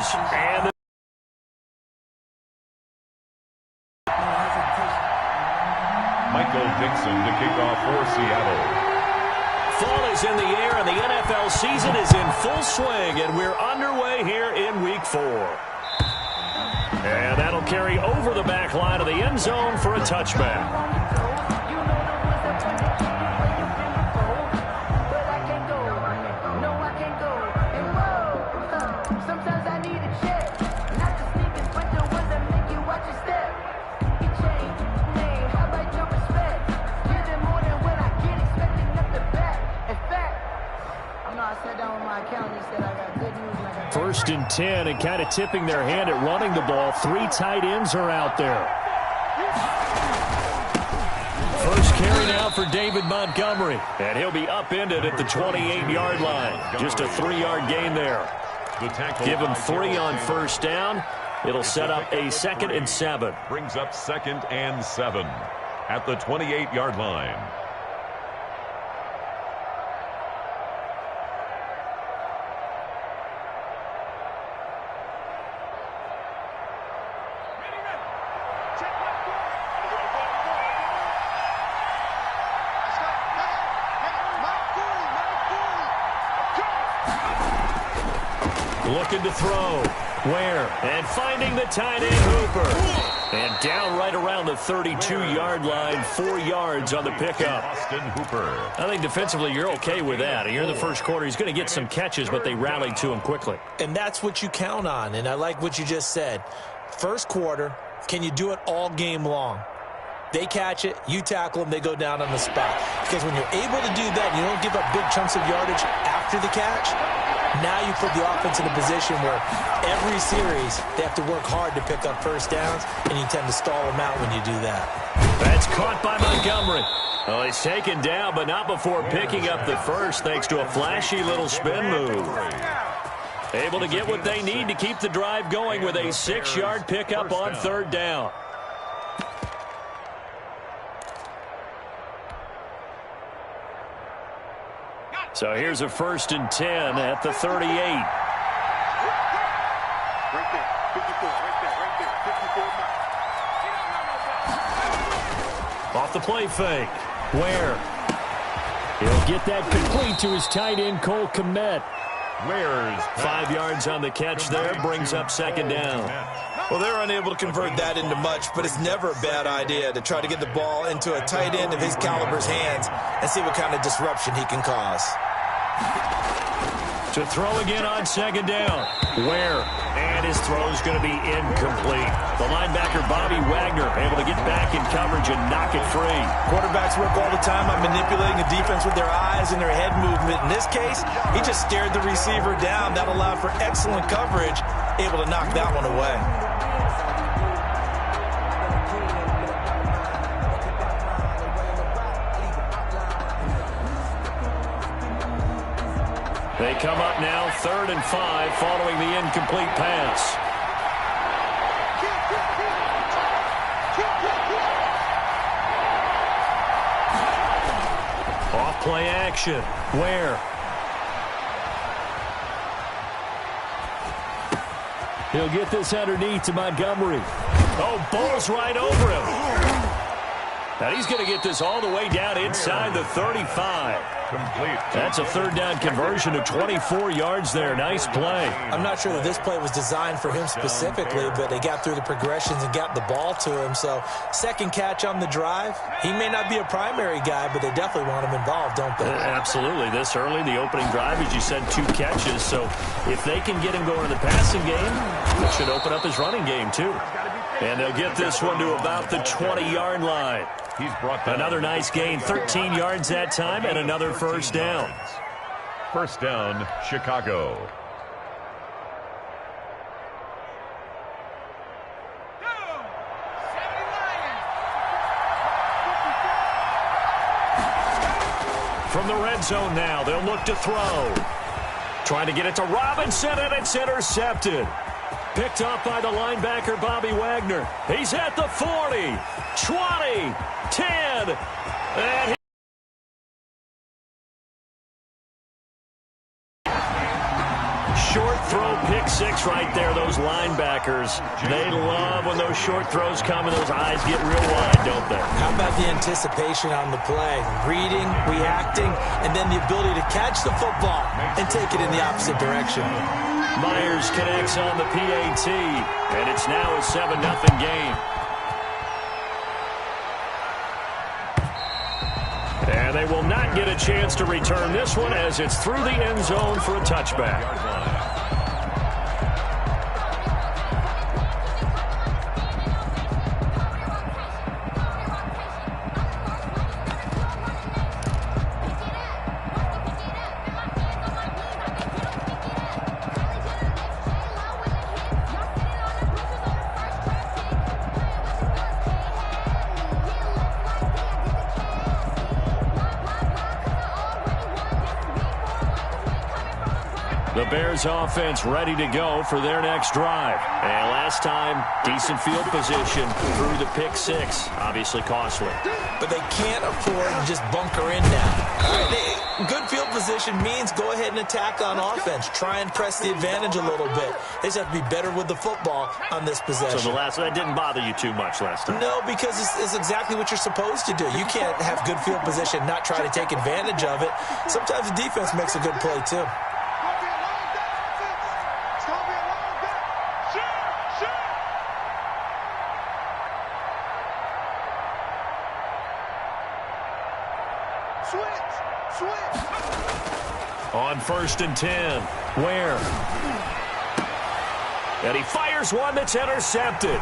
goes. And Michael Dixon to kick off for Seattle. Fall is in the air, and the NFL season is in full swing, and we're underway here in Week 4. And that'll carry over the back line of the end zone for a touchback. First and 10, and kind of tipping their hand at running the ball. 3 tight ends are out there. First carry now for David Montgomery, and he'll be upended at the 28-yard line. Just a 3-yard gain there. Give him 3 on first down. It'll set up a 2nd and 7. Brings up 2nd and 7 at the 28-yard line. Looking to throw. Where? And finding the tight end Hooper. And down right around the 32-yard line. 4 yards on the pickup. Austin Hooper. I think defensively you're okay with that. Here in the first quarter, he's going to get some catches, but they rallied to him quickly. And that's what you count on, and I like what you just said. First quarter, can you do it all game long? They catch it, you tackle them, they go down on the spot. Because when you're able to do that, you don't give up big chunks of yardage after the catch. Now you put the offense in a position where every series they have to work hard to pick up first downs, and you tend to stall them out when you do that. That's caught by Montgomery. Well, he's taken down, but not before picking up the first thanks to a flashy little spin move. Able to get what they need to keep the drive going with a 6-yard pickup on third down. So here's a 1st and 10 at the 38. Right there, 54, right there, 54. Off the play fake. Where? He'll get that complete to his tight end, Cole Kmet. Ware's 5 yards on the catch there, brings up 2nd down. Well, they're unable to convert that into much, but it's never a bad idea to try to get the ball into a tight end of his caliber's hands and see what kind of disruption he can cause. To throw again on 2nd down. Where? And his throw is going to be incomplete. The linebacker, Bobby Wagner, able to get back in coverage and knock it free. Quarterbacks work all the time on manipulating the defense with their eyes and their head movement. In this case, he just stared the receiver down. That allowed for excellent coverage, able to knock that one away. They come up now 3rd and 5 following the incomplete pass. Off play action. Where? He'll get this underneath to Montgomery. Oh, ball's right over him. Now he's going to get this all the way down inside the 35. complete. That's a 3rd down conversion of 24 yards there. Nice play. I'm not sure that this play was designed for him specifically, but they got through the progressions and got the ball to him. So 2nd catch on the drive. He may not be a primary guy, but they definitely want him involved, don't they? Absolutely. This early, the opening drive, as you said, 2 catches. So if they can get him going in the passing game, it should open up his running game too. And they'll get this one to about the 20-yard line. He's brought down. Another nice gain, 13 yards that time, and another 1st down. 1st down, Chicago. From the red zone now, they'll look to throw. Trying to get it to Robinson, and it's intercepted. Picked up by the linebacker, Bobby Wagner. He's at the 40, 20, 10, and short throw picks six right there, those linebackers. They love when those short throws come and those eyes get real wide, don't they? How about the anticipation on the play? Reading, reacting, and then the ability to catch the football and take it in the opposite direction. Myers connects on the PAT, and it's now a 7-0 game. And they will not get a chance to return this one as it's through the end zone for a touchback. The Bears offense ready to go for their next drive. And last time, decent field position through the pick six. Obviously costly. But they can't afford to just bunker in now. Good field position means go ahead and attack on offense. Try and press the advantage a little bit. They just have to be better with the football on this possession. So that didn't bother you too much last time? No, because it's exactly what you're supposed to do. You can't have good field position, not try to take advantage of it. Sometimes the defense makes a good play, too. On 1st and 10, Ware. And he fires one that's intercepted.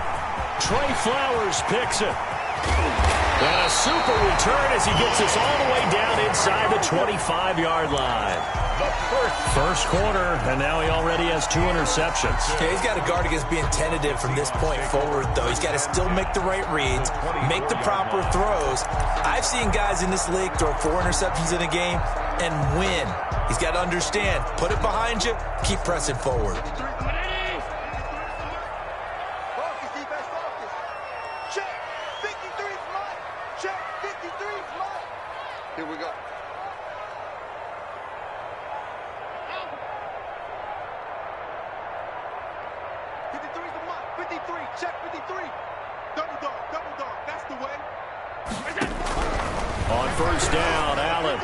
Trey Flowers picks it. And a super return as he gets us all the way down inside the 25-yard line. First quarter, and now he already has 2 interceptions. Yeah, he's got to guard against being tentative from this point forward, though. He's got to still make the right reads, make the proper throws. I've seen guys in this league throw 4 interceptions in a game and win. He's got to understand, put it behind you, keep pressing forward. Here we go. Check 53. Double dog. That's the way. On 1st down, Allen.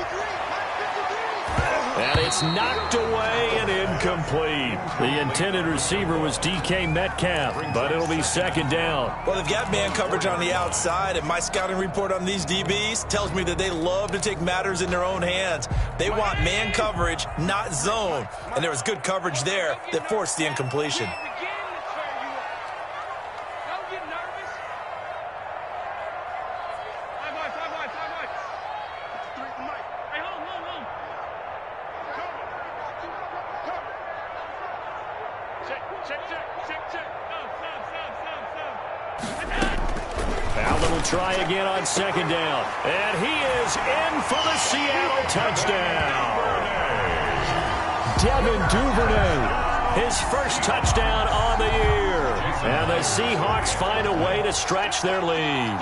And it's knocked away and incomplete. The intended receiver was DK Metcalf, but it'll be 2nd down. Well, they've got man coverage on the outside, and my scouting report on these DBs tells me that they love to take matters in their own hands. They want man coverage, not zone. And there was good coverage there that forced the incompletion. Allen will try again on 2nd down. And he is in for the Seattle touchdown. Devin Duvernay, his first touchdown on the year. And the Seahawks find a way to stretch their lead.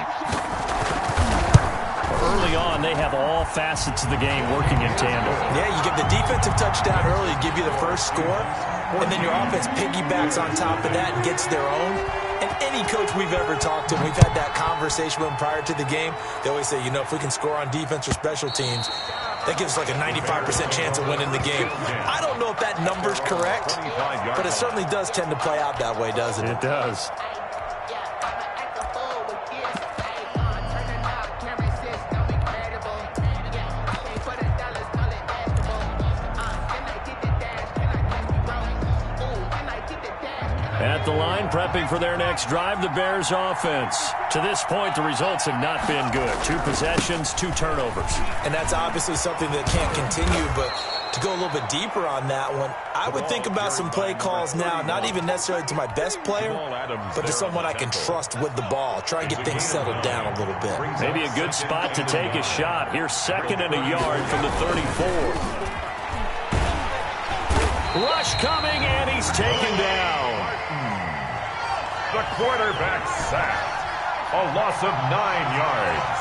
Early on, they have all facets of the game working in tandem. Yeah, you get the defensive touchdown early, give you the first score, and then your offense piggybacks on top of that and gets their own. And any coach we've ever talked to, we've had that conversation with them prior to the game, they always say, if we can score on defense or special teams, that gives us like a 95% chance of winning the game. I don't know if that number's correct, but it certainly does tend to play out that way, doesn't it? It does. At the line, prepping for their next drive, the Bears offense. To this point, the results have not been good. 2 possessions, 2 turnovers. And that's obviously something that can't continue, but to go a little bit deeper on that one, I would think about some play calls now, not even necessarily to my best player, but to someone I can trust with the ball. Try and get things settled down a little bit. Maybe a good spot to take a shot. Here's 2nd and a yard from the 34. Rush coming, and he's taken down. The quarterback sacked. A loss of 9 yards.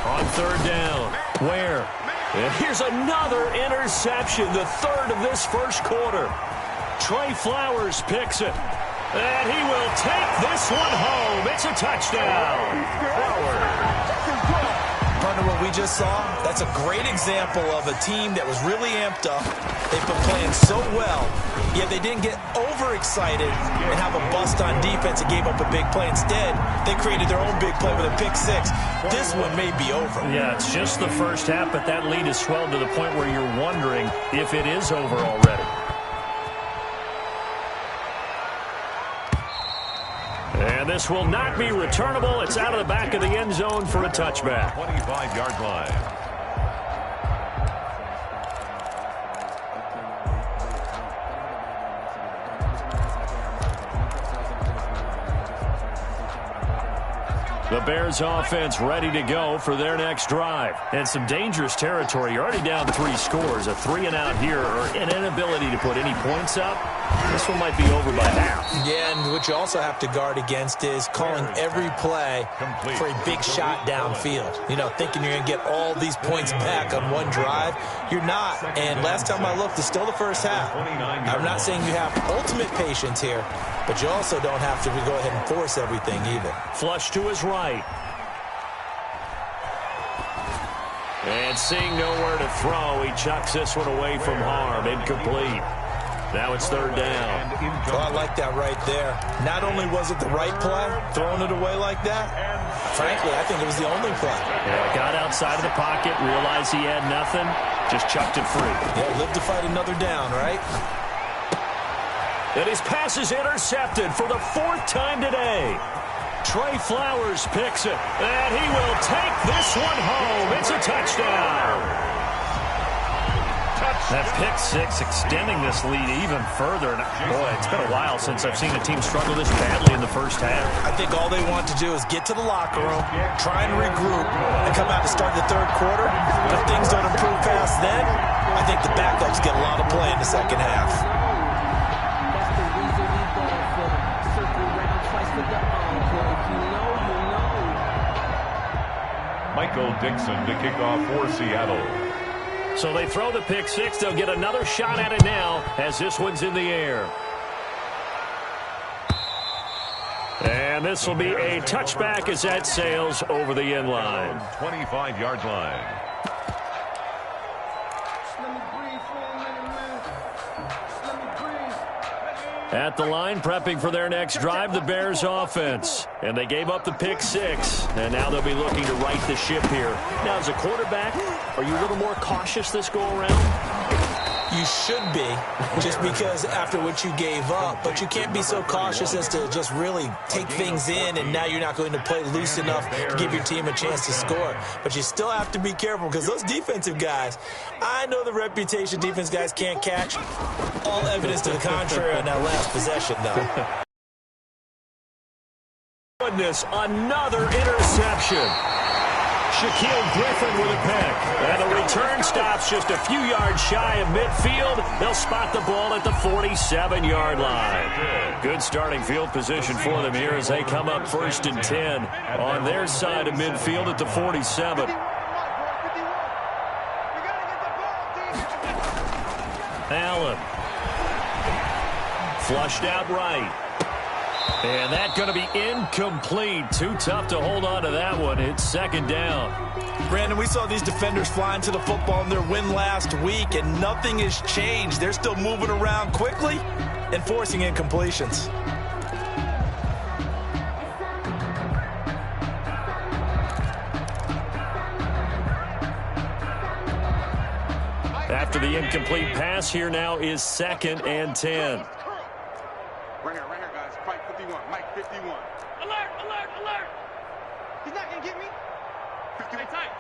On 3rd down, Ware. And here's another interception, the 3rd of this first quarter. Trey Flowers picks it. And he will take this one home. It's a touchdown. Partner, what we just saw, that's a great example of a team that was really amped up. They've been playing so well, yet they didn't get overexcited and have a bust on defense and gave up a big play. Instead, they created their own big play with a pick six. This one may be over. Yeah, it's just the first half, but that lead has swelled to the point where you're wondering if it is over already. And this will not be returnable. It's out of the back of the end zone for a touchback. 25-yard line. The Bears offense ready to go for their next drive. And some dangerous territory. You're already down 3 scores. A 3-and-out here or an inability to put any points up. This one might be over by half. Yeah, and what you also have to guard against is calling every play for a big shot downfield. You know, thinking you're going to get all these points back on one drive. You're not. And last time I looked, it's still the first half. I'm not saying you have ultimate patience here, but you also don't have to go ahead and force everything either. Flush to his right. And seeing nowhere to throw, he chucks this one away from harm. Incomplete. Now it's third down. Oh, I like that right there. Not only was it the right play, throwing it away like that, frankly, I think it was the only play. Yeah, got outside of the pocket, realized he had nothing, just chucked it free. Yeah, live to fight another down, right? And his pass is intercepted for the 4th time today. Trey Flowers picks it, and he will take this one home. It's a touchdown. That pick six extending this lead even further. And boy, it's been a while since I've seen a team struggle this badly in the first half. I think all they want to do is get to the locker room, try and regroup, and come out to start the third quarter. But if things don't improve past then, I think the backups get a lot of play in the second half. Michael Dixon to kick off for Seattle. So they throw the pick six. They'll get another shot at it now as this one's in the air. And this will be a touchback as that sails over the end line. 25-yard line. At the line, prepping for their next drive, the Bears offense. And they gave up the pick six, and now they'll be looking to right the ship here. Now, as a quarterback, are you a little more cautious this go-around? You should be, just because after what you gave up. But you can't be so cautious as to just really take things in, and now you're not going to play loose enough to give your team a chance to score. But you still have to be careful, because those defensive guys, I know the reputation defense guys can't catch. All evidence to the contrary on that last possession, though. Goodness, another interception. Shaquille Griffin with a pick. And the return stops just a few yards shy of midfield. They'll spot the ball at the 47-yard line. Good starting field position for them here as they come up 1st and 10 on their side of midfield at the 47. Allen. Flushed out right. And that's going to be incomplete. Too tough to hold on to that one. It's 2nd down. Brandon, we saw these defenders flying to the football in their win last week, and nothing has changed. They're still moving around quickly and forcing incompletions. After the incomplete pass, here now is 2nd and 10. Right here, guys. Fight 51. Mike 51. Alert, alert, alert. He's not going to get me. 51. Tight.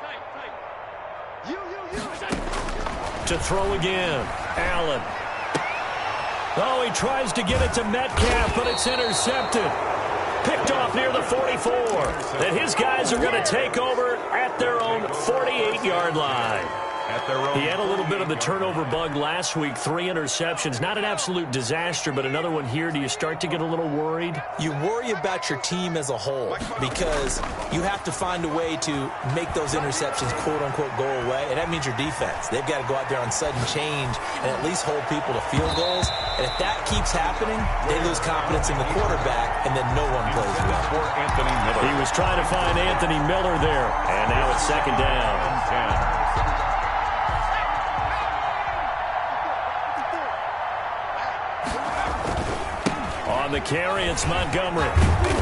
You. To throw again. Allen. Oh, he tries to get it to Metcalf, but it's intercepted. Picked off near the 44. And his guys are going to take over at their own 48-yard line. at their own. He had a little bit of the turnover bug last week, 3 interceptions. Not an absolute disaster, but another one here. Do you start to get a little worried? You worry about your team as a whole because you have to find a way to make those interceptions, quote-unquote, go away, and that means your defense. They've got to go out there on sudden change and at least hold people to field goals, and if that keeps happening, they lose confidence in the quarterback, and then no one plays well. For Anthony Miller. He was trying to find Anthony Miller there, and now it's second down. 10. On the carry, it's Montgomery.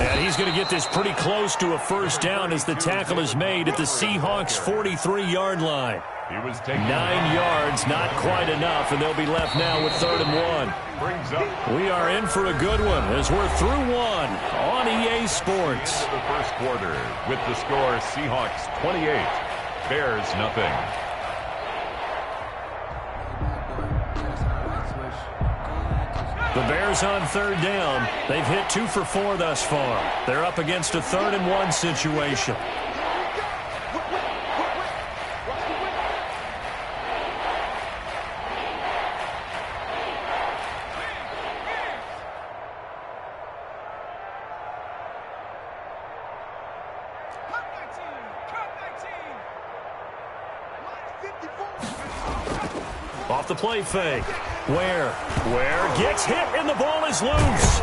And he's going to get this pretty close to a first down as the tackle is made at the Seahawks' 43-yard line. He was taking 9 yards, not quite enough, and they'll be left now with 3rd and 1. brings up We are in for a good one as we're through one on EA Sports. the first quarter with the score Seahawks 28, Bears nothing. The Bears on 3rd down. They've hit 2 for 4 thus far. They're up against a 3rd and 1 situation. Off the play fake. Where gets hit and the ball is loose.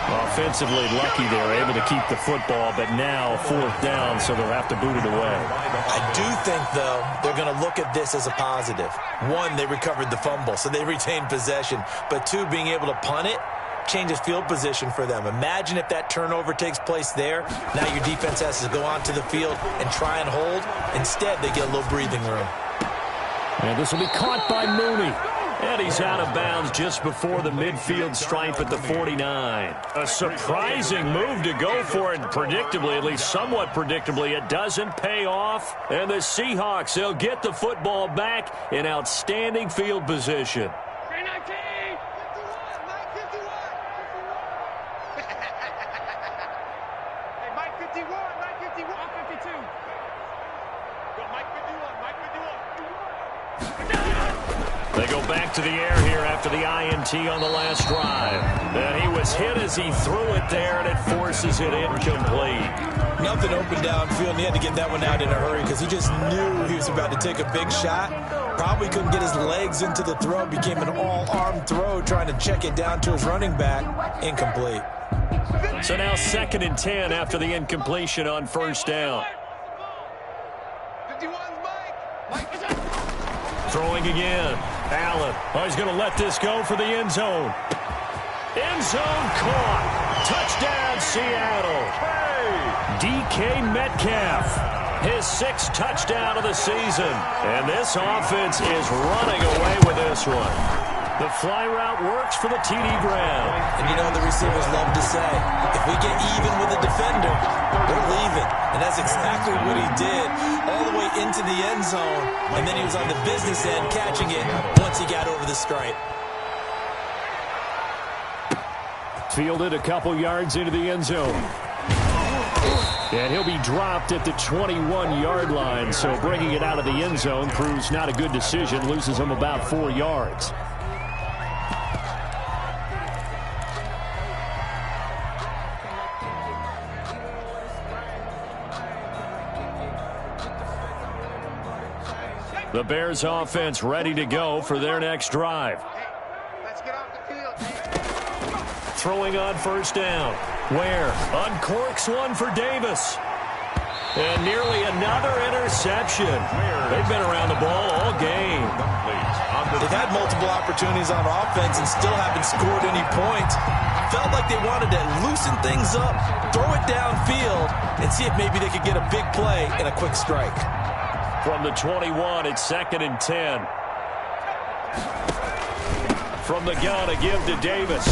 Offensively lucky they're able to keep the football, but now 4th down, so they'll have to boot it away. I do think, though, they're going to look at this as a positive. 1, they recovered the fumble, so they retained possession. But 2, being able to punt it changes field position for them. Imagine if that turnover takes place there. Now your defense has to go onto the field and try and hold. Instead, they get a little breathing room. And this will be caught by Mooney. And he's out of bounds just before the midfield stripe at the 49. A surprising move to go for it predictably, at least somewhat predictably. It doesn't pay off. And the Seahawks, they'll get the football back in outstanding field position. 319. Hey, Mike 51, Mike 51. 52. Go, Mike 51, Mike 51. They go back to the air here after the INT on the last drive. And he was hit as he threw it there, and it forces it incomplete. Nothing open downfield, and he had to get that one out in a hurry because he just knew he was about to take a big shot. Probably couldn't get his legs into the throw. Became an all-arm throw, trying to check it down to his running back. Incomplete. So now 2nd and 10 after the incompletion on 1st down. 51's Mike. Mike. Throwing again. Allen. Oh, he's going to let this go for the end zone. End zone caught. Touchdown, Seattle. DK Metcalf. His 6th touchdown of the season. And this offense is running away with this one. The fly route works for the TD ground. And you know the receivers love to say, if we get even with the defender, we're leaving. And that's exactly what he did, all the way into the end zone. And then he was on the business end catching it once he got over the stripe. Fielded a couple yards into the end zone. And he'll be dropped at the 21-yard line. So bringing it out of the end zone proves not a good decision. Loses him about 4 yards. The Bears offense ready to go for their next drive. Let's get off the field. Throwing on 1st down. Where? Uncorks one for Davis. And nearly another interception. They've been around the ball all game. They've had multiple opportunities on offense and still haven't scored any points. Felt like they wanted to loosen things up, throw it downfield, and see if maybe they could get a big play and a quick strike. From the 21, it's 2nd and 10. From the gun, a give to Davis.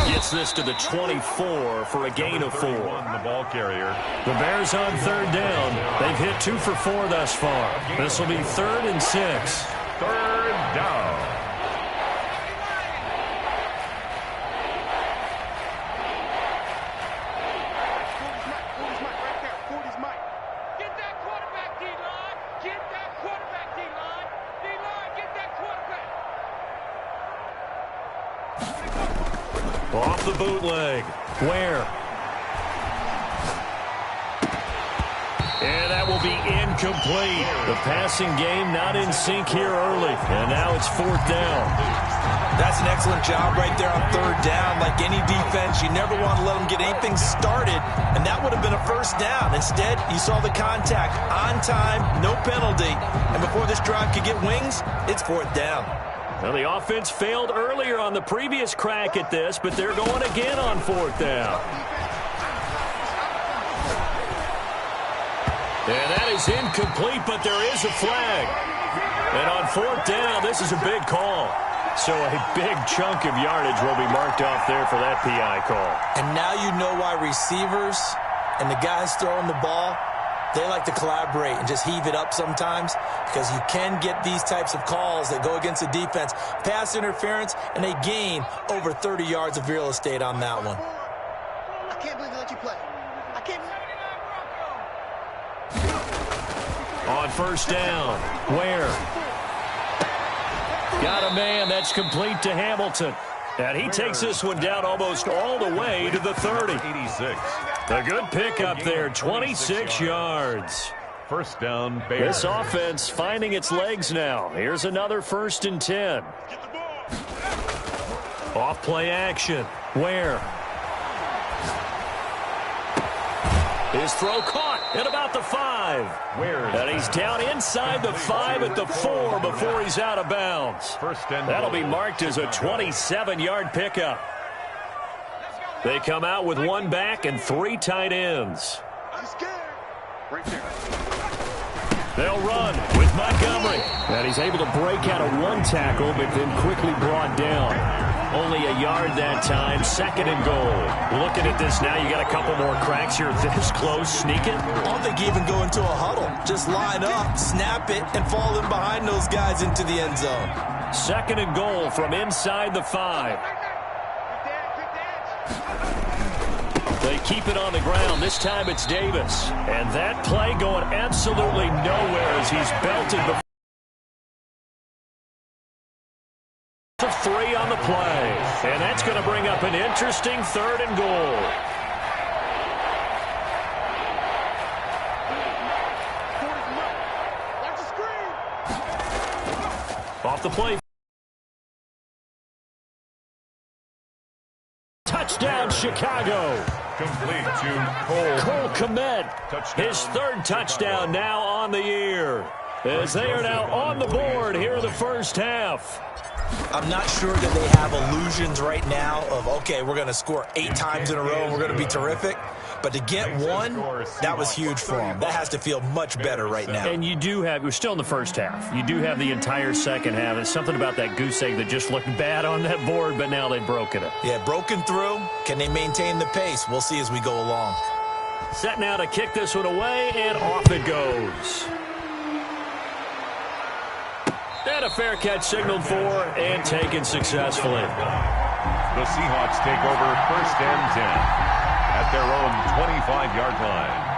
Gets this to the 24 for a gain of 4. The ball carrier. The Bears on 3rd down. They've hit 2 for 4 thus far. This will be 3rd and 6. 3rd down. Forty's Mike right there. 40's Mike. Get that quarterback, D-line. Off the bootleg. Ware. And that will be incomplete. The passing game not in sync here early. And now it's 4th down. That's an excellent job right there on 3rd down. Like any defense, you never want to let them get anything started, and that would have been a 1st down. Instead, you saw the contact on time, no penalty, and before this drive could get wings, it's 4th down. Well, the offense failed earlier on the previous crack at this, but they're going again on 4th down. And that is incomplete, but there is a flag. And on 4th down, this is a big call. So a big chunk of yardage will be marked off there for that PI call. And now you know why receivers and the guys throwing the ball, they like to collaborate and just heave it up sometimes, because you can get these types of calls that go against the defense. Pass interference, and they gain over 30 yards of real estate on that one. I can't believe they let you play. I can't. On 1st down, Ware. Got a man. That's complete to Hamilton. And he takes this one down almost all the way to the 30. 86. A good pickup there, 26 yards. 1st down, Bears. This offense finding its legs now. Here's another 1st and 10. Off play action. Ware. His throw caught at about the 5. And he's down inside the 5 at the 4 before he's out of bounds. That'll be marked as a 27-yard pickup. They come out with 1 back and 3 tight ends. I'm scared. Right there. They'll run with Montgomery. And he's able to break out of 1 tackle, but then quickly brought down. Only a yard that time, 2nd and goal. Looking at this now, you got a couple more cracks here this close, sneak it. I don't think you even go into a huddle. Just line up, snap it, and fall in behind those guys into the end zone. 2nd and goal from inside the 5. They keep it on the ground. This time it's Davis. And that play going absolutely nowhere as he's belted before. 3 on the play. And that's going to bring up an interesting 3rd and goal. Off the play. Touchdown, Chicago. Complete to Cole Kmet. His 3rd touchdown now on the year. As they are now on the board here in the 1st half. I'm not sure that they have illusions right now of, okay, we're going to score 8 times in a row and we're going to be terrific. But to get 1, that was huge for them. That has to feel much better right now. And you do have, we're still in the 1st half. You do have the entire 2nd half. It's something about that goose egg that just looked bad on that board, but now they've broken it. Yeah, broken through. Can they maintain the pace? We'll see as we go along. Set now to kick this one away, and off it goes. And a fair catch signaled for and taken successfully. The Seahawks take over 1st and 10 at their own 25-yard line.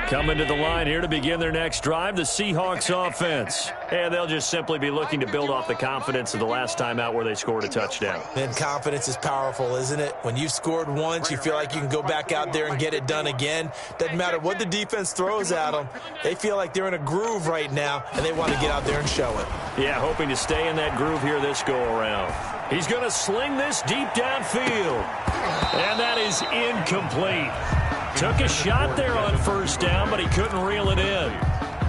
Coming to the line here to begin their next drive, the Seahawks offense. And they'll just simply be looking to build off the confidence of the last time out where they scored a touchdown. And confidence is powerful, isn't it? When you've scored once, you feel like you can go back out there and get it done again. Doesn't matter what the defense throws at them. They feel like they're in a groove right now, and they want to get out there and show it. Yeah, hoping to stay in that groove here this go-around. He's going to sling this deep downfield. And that is incomplete. Took a shot there on 1st down, but he couldn't reel it in.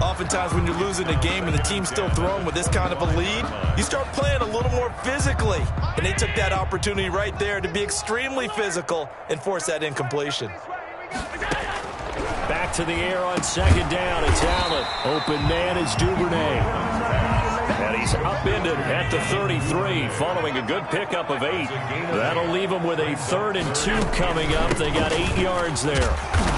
Oftentimes when you're losing a game and the team's still throwing with this kind of a lead, you start playing a little more physically. And they took that opportunity right there to be extremely physical and force that incompletion. Back to the air on 2nd down. It's Allen. Open man is Duvernay. And he's upended at the 33 following a good pickup of 8. That'll leave him with a 3rd and 2 coming up. They got 8 yards there.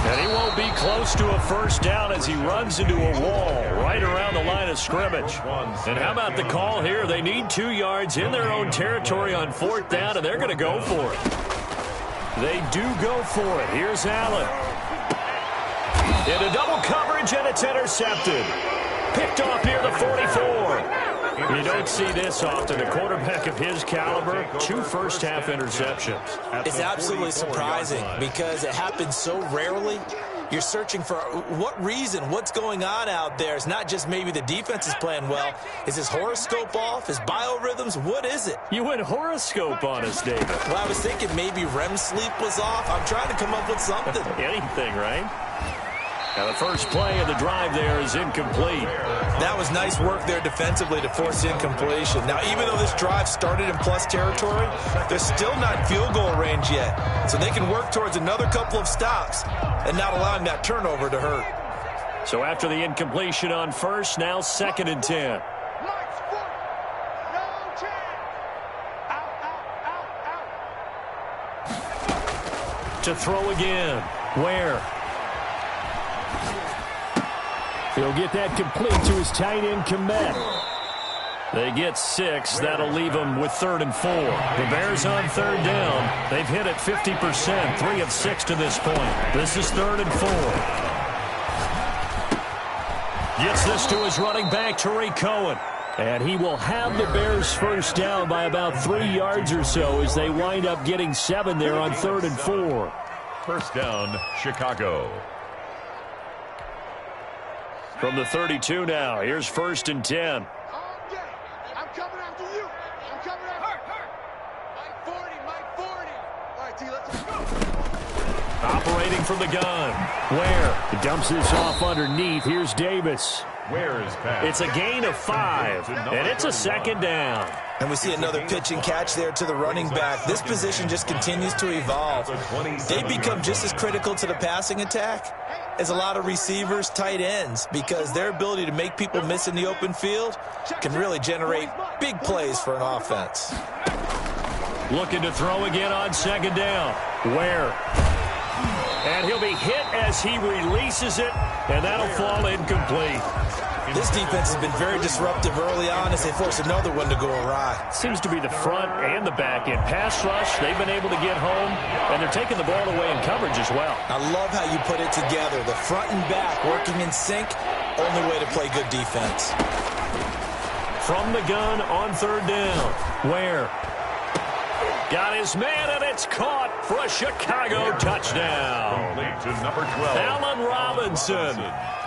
And he won't be close to a 1st down as he runs into a wall right around the line of scrimmage. And how about the call here? They need 2 yards in their own territory on 4th down, and they're going to go for it. They do go for it. Here's Allen. Into double coverage, and it's intercepted. Picked off near the 44. You don't see this often. A quarterback of his caliber, 2 first-half interceptions. It's absolutely surprising because it happens so rarely. You're searching for what reason, what's going on out there. It's not just maybe the defense is playing well. Is his horoscope off? His biorhythms? What is it? You went horoscope on us, David. Well, I was thinking maybe REM sleep was off. I'm trying to come up with something. Anything, right? Now the first play of the drive there is incomplete. That was nice work there defensively to force incompletion. Now, even though this drive started in plus territory, they're still not in field goal range yet. So they can work towards another couple of stops and not allowing that turnover to hurt. So after the incompletion on first, now 2nd and 10. To throw again. Where? He'll get that complete to his tight end, Komet. They get 6. That'll leave them with 3rd and 4. The Bears on 3rd down. They've hit it 50%, 3 of 6 to this point. This is 3rd and 4. Gets this to his running back, Tariq Cohen. And he will have the Bears first down by about 3 yards or so as they wind up getting 7 there on 3rd and 4. First down, Chicago. From the 32 now, here's 1st and 10. I'm coming after you. I'm coming after you. Mike 40. All right, T, let's go. Operating from the gun. Ware. He dumps this off underneath. Here's Davis. Ware is pass. It's a gain of 5, and it's a 2nd down. And we see another pitch and catch there to the running back. This position just continues to evolve. They become just as critical to the passing attack as a lot of receivers, tight ends, because their ability to make people miss in the open field can really generate big plays for an offense. Looking to throw again on 2nd down. Ware. And he'll be hit as he releases it, and that'll fall incomplete. This defense has been very disruptive early on as they force another one to go awry. Seems to be the front and the back end. Pass rush, they've been able to get home, and they're taking the ball away in coverage as well. I love how you put it together. The front and back working in sync, only way to play good defense. From the gun on 3rd down. Ware. Got his man, and it's caught for a Chicago touchdown. To number 12. Allen Robinson.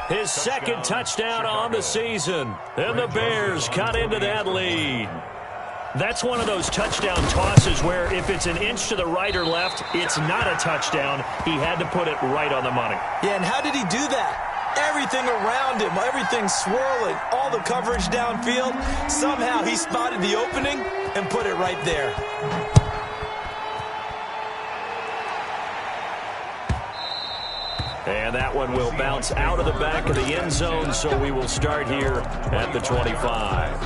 His 2nd touchdown on the season. And the Bears cut into that lead. That's one of those touchdown tosses where if it's an inch to the right or left, it's not a touchdown. He had to put it right on the money. Yeah, and how did he do that? Everything around him, everything swirling, all the coverage downfield. Somehow he spotted the opening and put it right there. And that one will bounce out of the back of the end zone, so we will start here at the 25.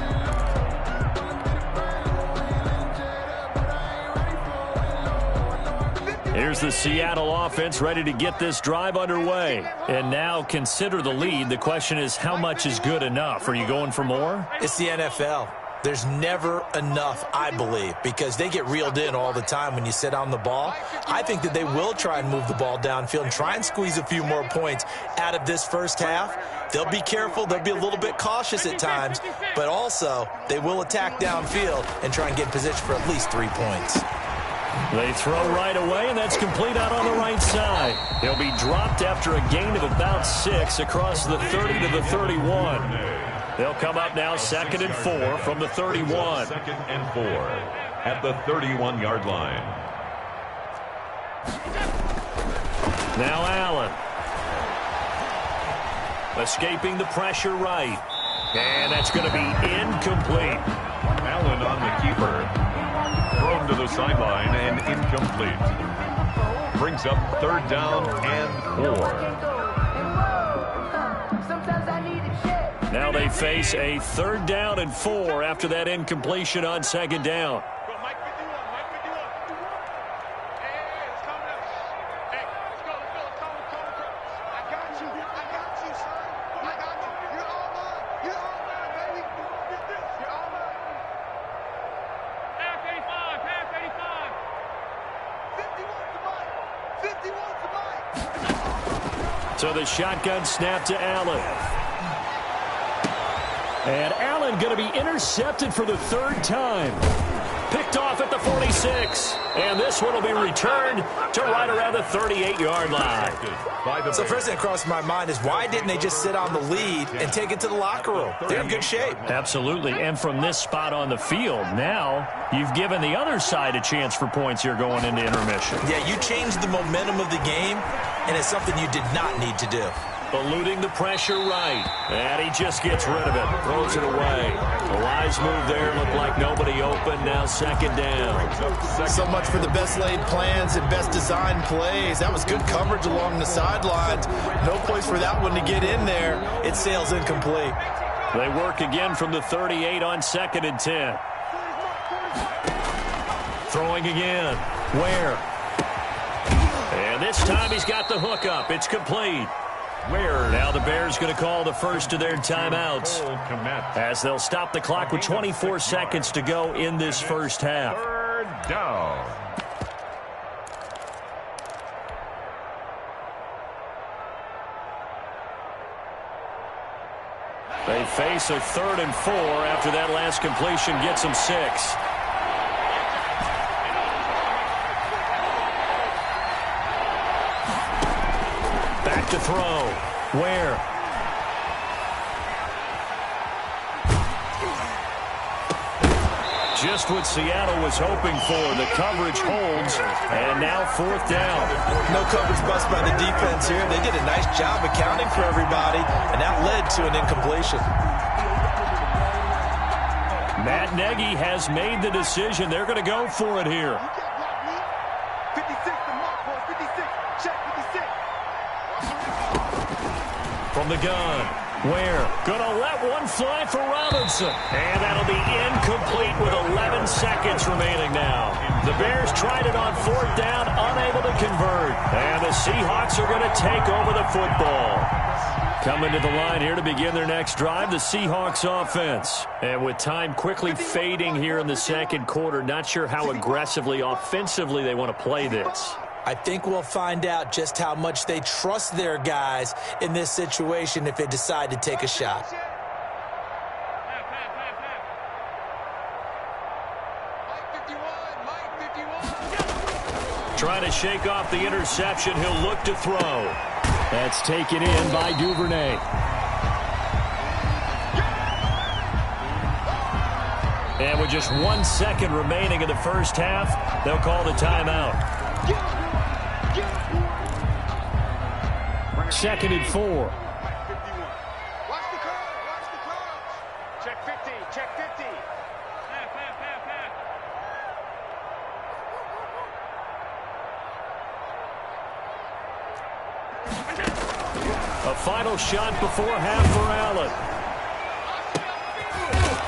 Here's the Seattle offense ready to get this drive underway. And now consider the lead. The question is, how much is good enough? Are you going for more? It's the NFL. There's never enough, I believe, because they get reeled in all the time when you sit on the ball. I think that they will try and move the ball downfield and try and squeeze a few more points out of this first half. They'll be careful. They'll be a little bit cautious at times, but also they will attack downfield and try and get in position for at least 3 points. They throw right away, and that's complete out on the right side. He'll be dropped after a gain of about 6 across the 30 to the 31. They'll come up now 2nd and 4 from the 31. 2nd and 4 at the 31-yard line. Now Allen. Escaping the pressure right. And that's going to be incomplete. Allen on the keeper. Thrown to the sideline and incomplete. Brings up 3rd down and 4. Now they face a 3rd down and 4 after that incompletion on 2nd down. So the shotgun snap to Allen. And Allen going to be intercepted for the third time. Picked off at the 46. And this one will be returned to right around the 38-yard line. So first thing that crossed my mind is why didn't they just sit on the lead and take it to the locker room? They're in good shape. Absolutely. And from this spot on the field, now you've given the other side a chance for points here going into intermission. Yeah, you changed the momentum of the game, and it's something you did not need to do. Eluding the pressure right. And he just gets rid of it. Throws it away. A wise move there. Looked like nobody open. Now second down. So much for the best laid plans and best designed plays. That was good coverage along the sidelines. No place for that one to get in there. It sails incomplete. They work again from the 38 on 2nd and 10. Throwing again. Where? And this time he's got the hook up. It's complete. Now the Bears going to call the first of their timeouts as they'll stop the clock with 24 seconds to go in this first half. Third down. They face a 3rd and 4 after that last completion gets them 6. To throw. Where? Just what Seattle was hoping for. The coverage holds, and now 4th down. No coverage bust by the defense here. They did a nice job accounting for everybody, and that led to an incompletion. Matt Nagy has made the decision. They're going to go for it here. 56, the mark, boys. 56. Check 56. From the gun. Where? Gonna let one fly for Robinson. And that'll be incomplete with 11 seconds remaining now. The Bears tried it on 4th down, unable to convert. And the Seahawks are going to take over the football. Coming to the line here to begin their next drive, the Seahawks offense. And with time quickly fading here in the second quarter, not sure how aggressively, offensively they want to play this. I think we'll find out just how much they trust their guys in this situation if they decide to take a shot. Trying to shake off the interception. He'll look to throw. That's taken in by Duvernay. And with just 1 second remaining in the first half, they'll call the timeout. 2nd and 4. Watch the curve. Watch the curve. Check 50. Check 50. A final shot before half for Allen.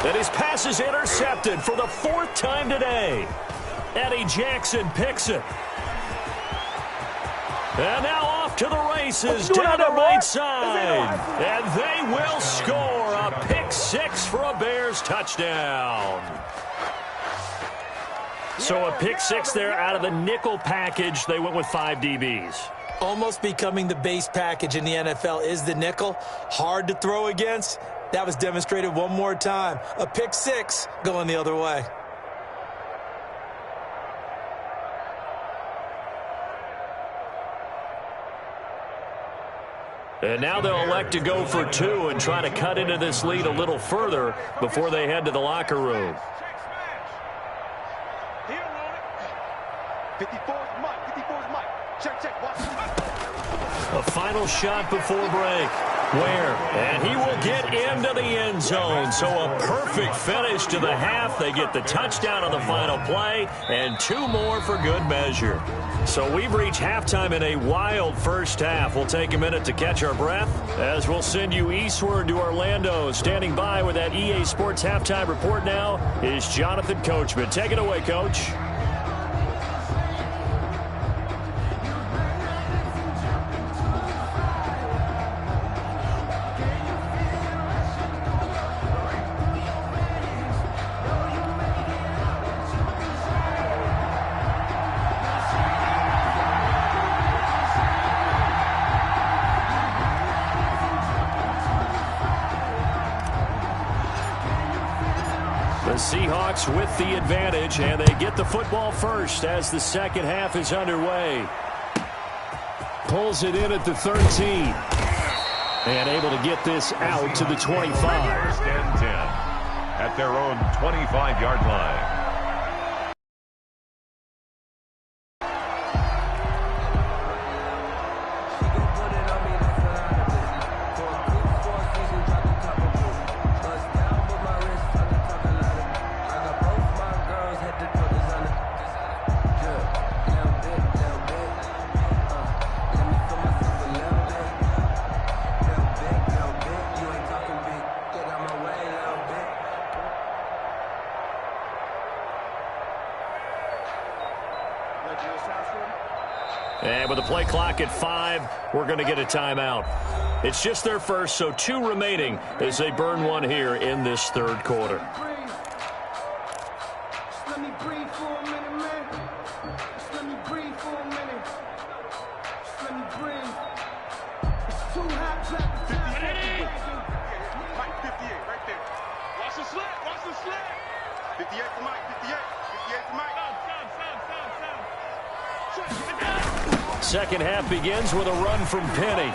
And his pass is intercepted for the 4th time today. Eddie Jackson picks it. And now off to the races down the right side. And they will score a pick 6 for a Bears touchdown. So a pick 6 there out of the nickel package. They went with 5 DBs. Almost becoming the base package in the NFL is the nickel. Hard to throw against. That was demonstrated one more time. A pick 6 going the other way. And now they'll elect to go for 2 and try to cut into this lead a little further before they head to the locker room. 54's Mike. 54's Mike. Check. Watch. A final shot before break. Where? And he will get into the end zone. So a perfect finish to the half. They get the touchdown on the final play and 2 more for good measure. So we've reached halftime in a wild first half. We'll take a minute to catch our breath as we'll send you eastward to Orlando. Standing by with that EA Sports halftime report now is Jonathan Coachman. Take it away, Coach. The Seahawks with the advantage, and they get the football first as the second half is underway. Pulls it in at the 13. And able to get this out to the 25. First and 10 at their own 25-yard line. And with the play clock at 5, we're going to get a timeout. It's just their first, so 2 remaining as they burn one here in this third quarter. Let me breathe for a minute, man. Just let me breathe for a minute. Just let me breathe. It's too hot, clap the time. Mike, 58, right there. Watch the slant, watch the slant. 58 to Mike, 58. 58 to Mike. Second half begins with a run from Penny.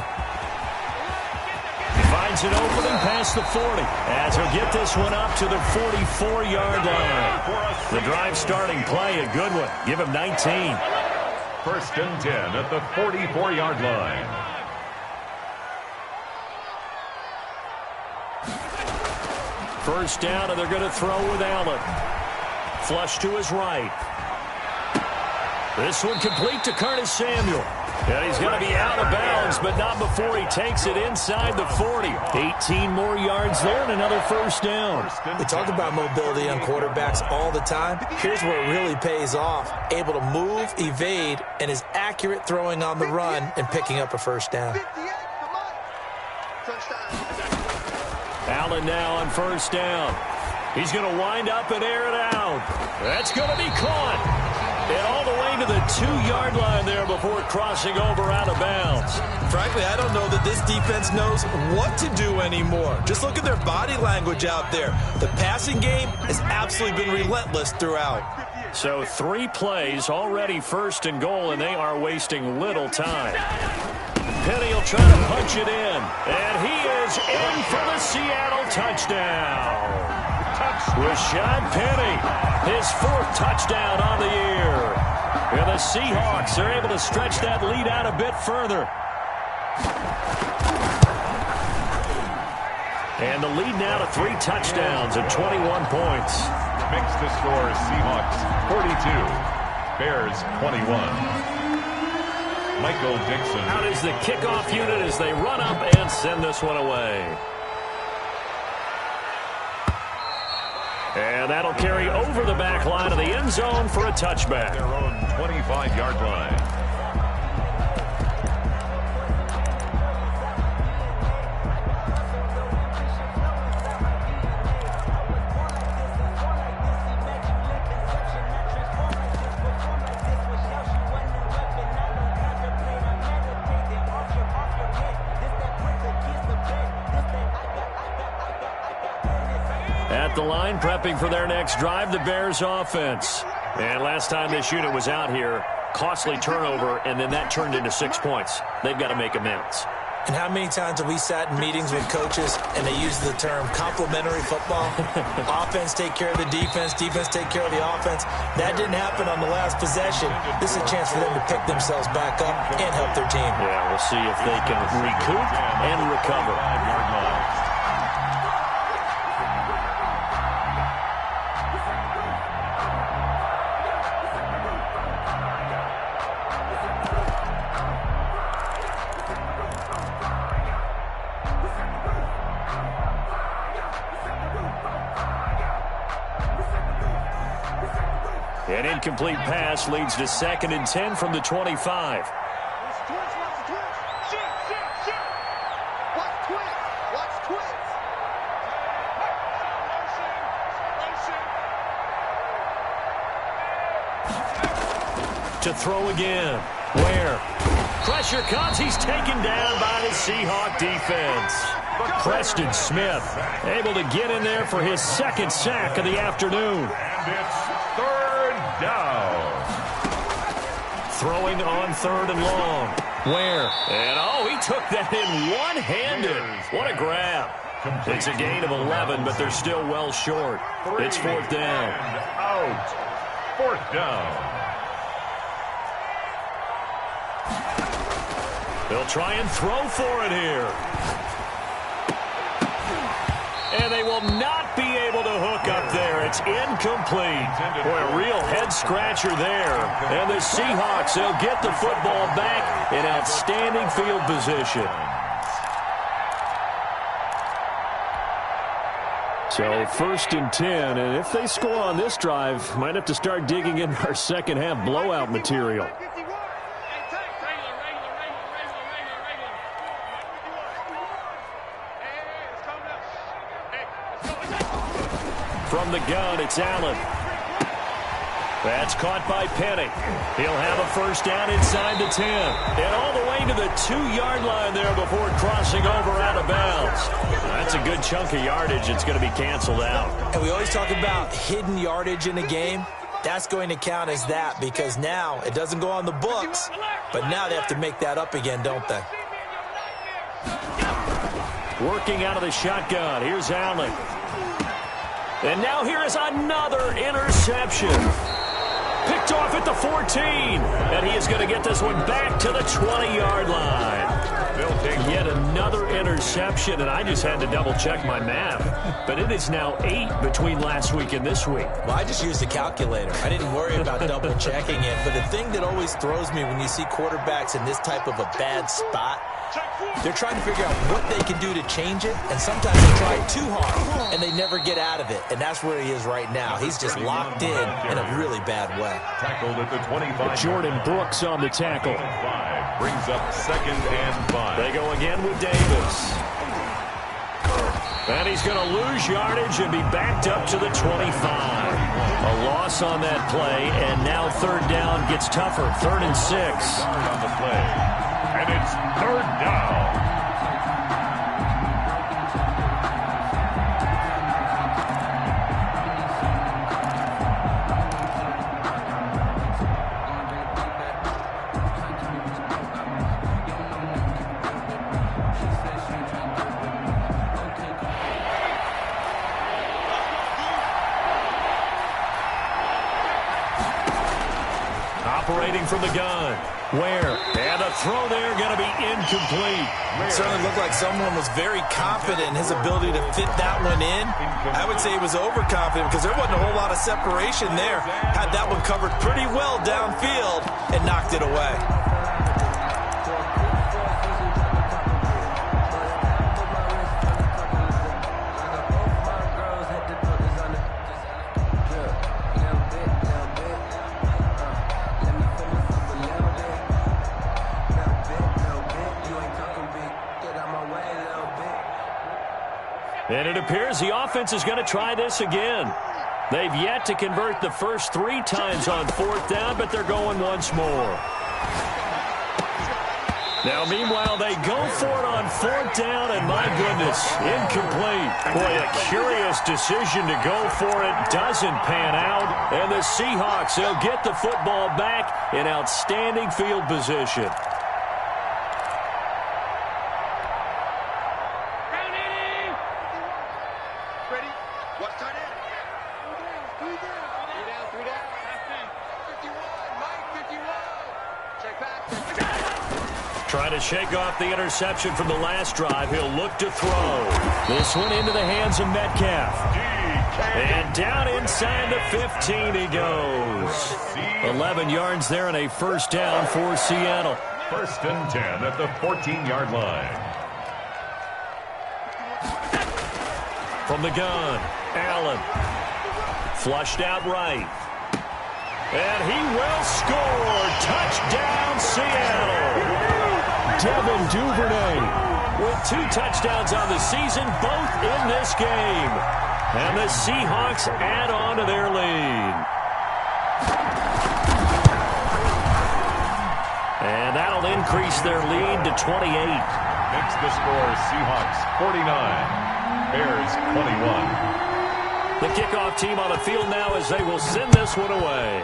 Finds an opening past the 40 as he'll get this one up to the 44-yard line. The drive starting play, a good one. Give him 19. First and 10 at the 44-yard line. First down, and they're going to throw with Allen. Flush to his right. This one complete to Curtis Samuel. And he's going to be out of bounds, but not before he takes it inside the 40. 18 more yards there and another first down. We talk about mobility on quarterbacks all the time. Here's where it really pays off. Able to move, evade, and is accurate throwing on the run and picking up a first down. 58 to Mike. Touchdown. Allen now on first down. He's going to wind up and air it out. That's going to be caught. And all the way to the 2-yard line there before crossing over out of bounds. Frankly, I don't know that this defense knows what to do anymore. Just look at their body language out there. The passing game has absolutely been relentless throughout. So 3 plays, already first and goal, and they are wasting little time. Penny will try to punch it in. And he is in for the Seattle touchdown. Rashad Penny, his 4th touchdown on the year. And the Seahawks are able to stretch that lead out a bit further. And the lead now to 3 touchdowns and 21 points. Makes the score Seahawks 42, Bears 21. Michael Dixon. Out is the kickoff unit as they run up and send this one away. And that'll carry over the back line of the end zone for a touchback. Their own 25-yard line. At the line, prepping for their next drive, the Bears offense. And last time this unit was out here, costly turnover, and then that turned into 6 points. They've got to make amends. And how many times have we sat in meetings with coaches and they use the term complementary football? Offense take care of the defense, defense take care of the offense. That didn't happen on the last possession. This is a chance for them to pick themselves back up and help their team. Yeah, we'll see if they can recoup and recover. An incomplete pass leads to 2nd and 10 from the 25. Watch the twitch, watch the twitch. Shit. Watch twitch, watch twitch. To throw again. Where? Pressure comes. He's taken down by the Seahawk defense. Preston Smith able to get in there for his second sack of the afternoon. And it's third down. Throwing on third and long. Where? And, oh, he took that in one-handed. What a grab. It's a gain of 11, but they're still well short. It's fourth down. Out. Fourth down. They'll try and throw for it here. And they will not be able to hook up there. It's incomplete. Boy, a real head-scratcher there. And the Seahawks, they'll get the football back in outstanding field position. So first and 10, and if they score on this drive, might have to start digging in our second half blowout material. From the gun, it's Allen. That's caught by Penny. He'll have a first down inside the 10. And all the way to the 2-yard line there before crossing over out of bounds. That's a good chunk of yardage. It's going to be canceled out. And we always talk about hidden yardage in a game. That's going to count as that because now it doesn't go on the books, but now they have to make that up again, don't they? Working out of the shotgun. Here's Allen. And now here is another interception. Picked off at the 14. And he is going to get this one back to the 20-yard line. They'll take yet another interception, and I just had to double-check my math. But it is now 8 between last week and this week. Well, I just used a calculator. I didn't worry about double-checking it. But the thing that always throws me when you see quarterbacks in this type of a bad spot, they're trying to figure out what they can do to change it, and sometimes they try too hard, and they never get out of it. And that's where he is right now. He's just locked in a really bad way. Tackled at the 25. Jordan Brooks on the tackle. Brings up second and 5. They go again with Davis. And he's going to lose yardage and be backed up to the 25. A loss on that play, and now third down gets tougher. 3rd and 6. On the play. And it's third down. Operating from the gun. Where? And a throw there going to be incomplete. It certainly looked like someone was very confident in his ability to fit that one in. I would say he was overconfident because there wasn't a whole lot of separation there. Had that one covered pretty well downfield and knocked it away. And it appears the offense is going to try this again. They've yet to convert the first 3 times on 4th down, but they're going once more. Now, meanwhile, they go for it on 4th down, and my goodness, incomplete. Boy, a curious decision to go for it doesn't pan out. And the Seahawks, they'll get the football back in outstanding field position. Trying to shake off the interception from the last drive. He'll look to throw. This one into the hands of Metcalf. And down inside the 15 he goes. 11 yards there and a first down for Seattle. 1st and 10 at the 14-yard line. From the gun, Allen. Flushed out right. And he will score. Touchdown, Seattle. Devin Duvernay with 2 touchdowns on the season, both in this game. And the Seahawks add on to their lead. And that'll increase their lead to 28. Makes the score Seahawks 49, Bears 21. The kickoff team on the field now as they will send this one away.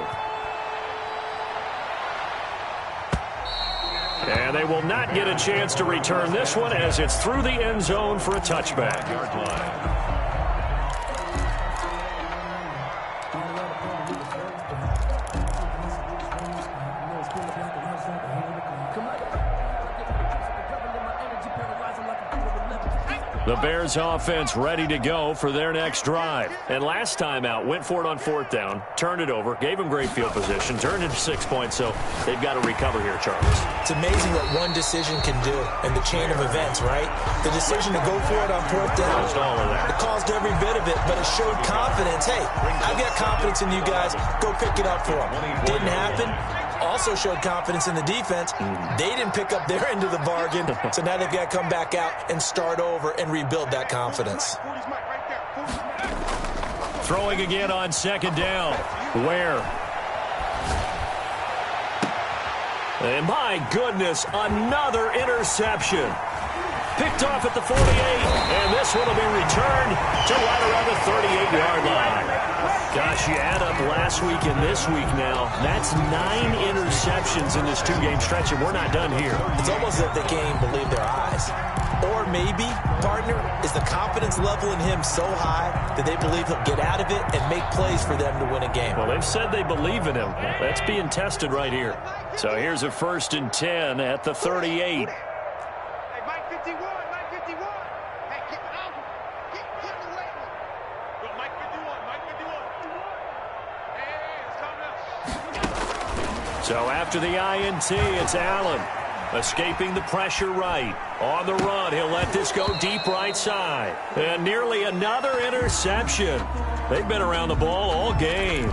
And they will not get a chance to return this one as it's through the end zone for a touchback. Yard line. The Bears offense ready to go for their next drive. And last time out, went for it on 4th down, turned it over, gave them great field position, turned it 6 points, so they've got to recover here, Charles. It's amazing what one decision can do in the chain of events, right? The decision to go for it on 4th down, it caused every bit of it, but it showed confidence. Hey, I've got confidence in you guys. Go pick it up for them. Didn't happen. Also showed confidence in the defense. They didn't pick up their end of the bargain, so now they've got to come back out and start over and rebuild that confidence. Throwing again on 2nd down. Ware. And my goodness, another interception. Picked off at the 48, and this one will be returned to right around the 38-yard line. Gosh, you add up last week and this week now, that's 9 interceptions in this 2-game stretch, and we're not done here. It's almost as if they can't even believe their eyes. Or maybe, partner, is the confidence level in him so high that they believe he'll get out of it and make plays for them to win a game. Well, they've said they believe in him. That's being tested right here. So here's a 1st and 10 at the 38. So after the INT, it's Allen. Escaping the pressure right. On the run, he'll let this go deep right side. And nearly another interception. They've been around the ball all game.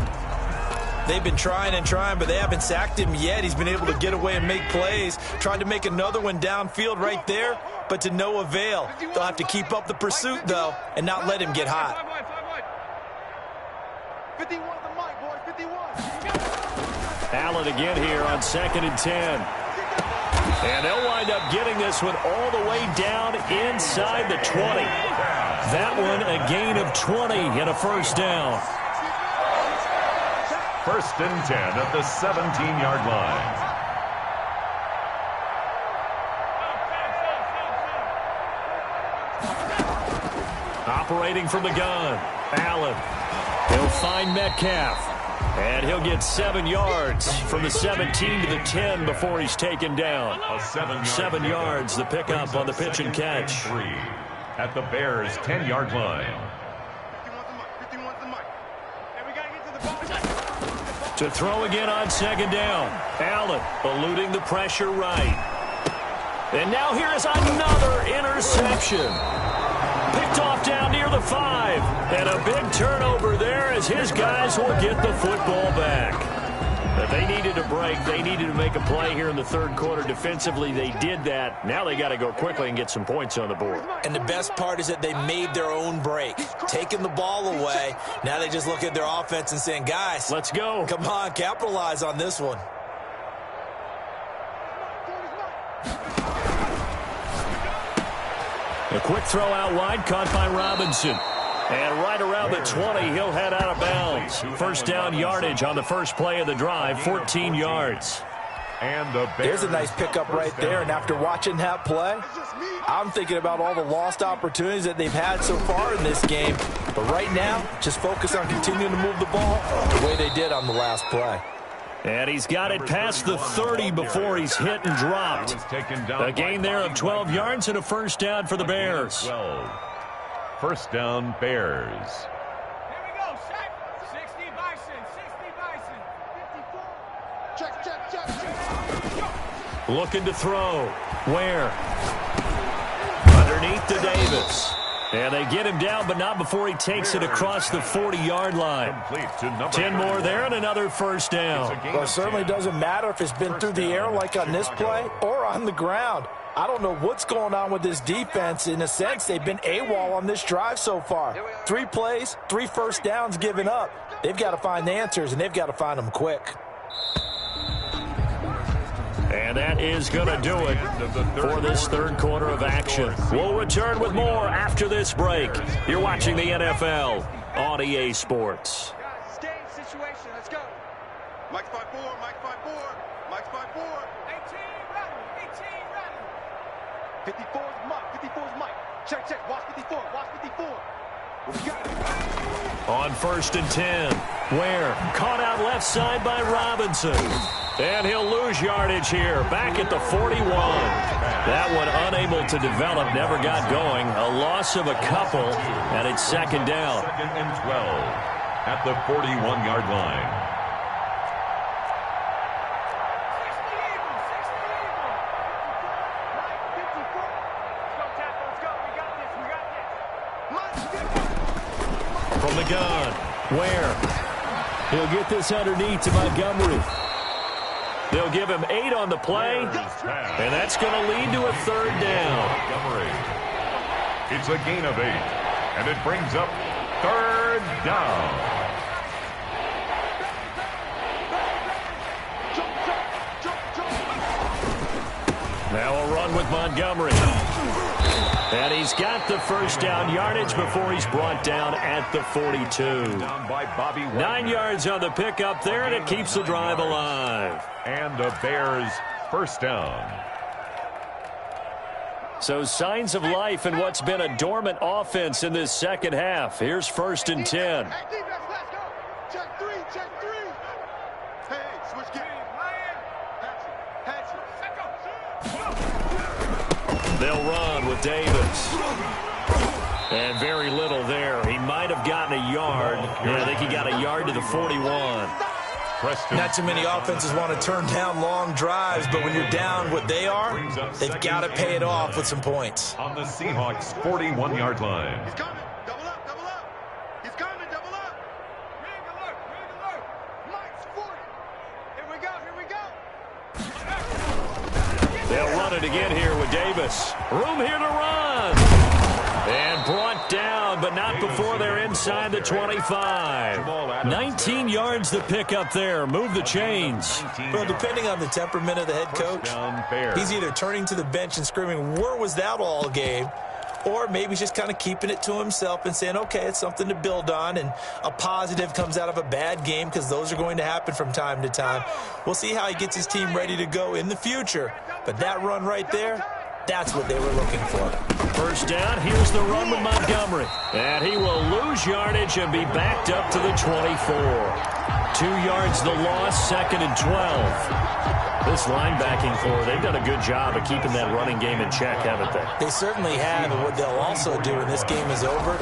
They've been trying and trying, but they haven't sacked him yet. He's been able to get away and make plays. Tried to make another one downfield right there, but to no avail. They'll have to keep up the pursuit, though, and not let him get hot. 51 the mic, boys, 51. Allen again here on 2nd and 10. And they'll wind up getting this one all the way down inside the 20. That one a gain of 20 and a 1st down. 1st and 10 at the 17-yard line. Operating from the gun, Allen. He'll find Metcalf. And he'll get 7 yards from the 17 to the 10 before he's taken down. 7 yards, the pickup on the pitch and catch. 3 at the Bears' 10-yard line. To throw again on 2nd down. Allen eluding the pressure right. And now here is another interception. Picked off down near the 5. And a big turnover there as his guys will get the football back. But they needed a break. They needed to make a play here in the 3rd quarter. Defensively, they did that. Now they got to go quickly and get some points on the board. And the best part is that they made their own break. Taking the ball away. Now they just look at their offense and saying, guys, let's go. Come on, capitalize on this one. A quick throw out wide, caught by Robinson. And right around the 20, he'll head out of bounds. 1st down yardage on the first play of the drive, 14 yards. And there's a nice pickup right there, and after watching that play, I'm thinking about all the lost opportunities that they've had so far in this game. But right now, just focus on continuing to move the ball the way they did on the last play. And he's got it past the 30 before he's hit and dropped. A gain there of 12 yards and a 1st down for the Bears. 12. 1st down, Bears. Here we go, Shaq. 60 Bison, 60 Bison. 54. Check. Looking to throw. Ware. Underneath to Davis. And they get him down, but not before he takes it across the 40-yard line. 10 more there and another 1st down. Well, it certainly doesn't matter if it's been through the air like on this play or on the ground. I don't know what's going on with this defense. In a sense, they've been AWOL on this drive so far. 3 plays, 3 1st downs given up. They've got to find the answers, and they've got to find them quick. And that is going to do it for this third quarter of action. We'll return with more after this break. You're watching the NFL on EA Sports. Guys, game situation. Let's go. Mike's 5-4. Mike's 5-4. Mike's 5-4. 18 ready. 18 ready. 54 is Mike. 54 is Mike. Check. Watch 54. Watch 54. We got it. On 1st and 10, Ware caught out left side by Robinson. And he'll lose yardage here, back at the 41. That one unable to develop, never got going. A loss of a couple, and it's second down. 2nd and 12 at the 41-yard line. 60 even. 60 even. Let's go, Tackle. Let's go. We got this. From the gun, Ware. He'll get this underneath to Montgomery. They'll give him 8 on the play, and that's going to lead to a third down. Montgomery. It's a gain of 8, and it brings up third down. Now a run with Montgomery. And he's got the first down yardage before he's brought down at the 42. Down by Bobby Wagner. 9 yards on the pickup there, and it keeps the drive alive. And the Bears first down. So signs of life in what's been a dormant offense in this second half. Here's 1st and 10. Hey, defense, let's go. Check 3. Hey, switch gear. They'll run with Davis. And very little there. He might have gotten a yard. Yeah, I think he got a yard to the 41. Preston. Not too many offenses want to turn down long drives, but when you're down what they are, they've got to pay it off with some points. On the Seahawks' 41-yard line. He's coming. Double up. He's coming. Double up. Ring alert. Mike's 40. Here we go. They'll run it again here with Davis. Room here to run. And brought down, but not before they're inside the 25. 19 yards to pick up there. Move the chains. Well, depending on the temperament of the head coach, he's either turning to the bench and screaming, "Where was that all game?" Or maybe he's just kind of keeping it to himself and saying, okay, it's something to build on, and a positive comes out of a bad game because those are going to happen from time to time. We'll see how he gets his team ready to go in the future. But that run right there, that's what they were looking for. First down, here's the run with Montgomery. And he will lose yardage and be backed up to the 24. 2 yards the loss, 2nd and 12. This linebacking core, they've done a good job of keeping that running game in check, haven't they? They certainly have, and what they'll also do when this game is over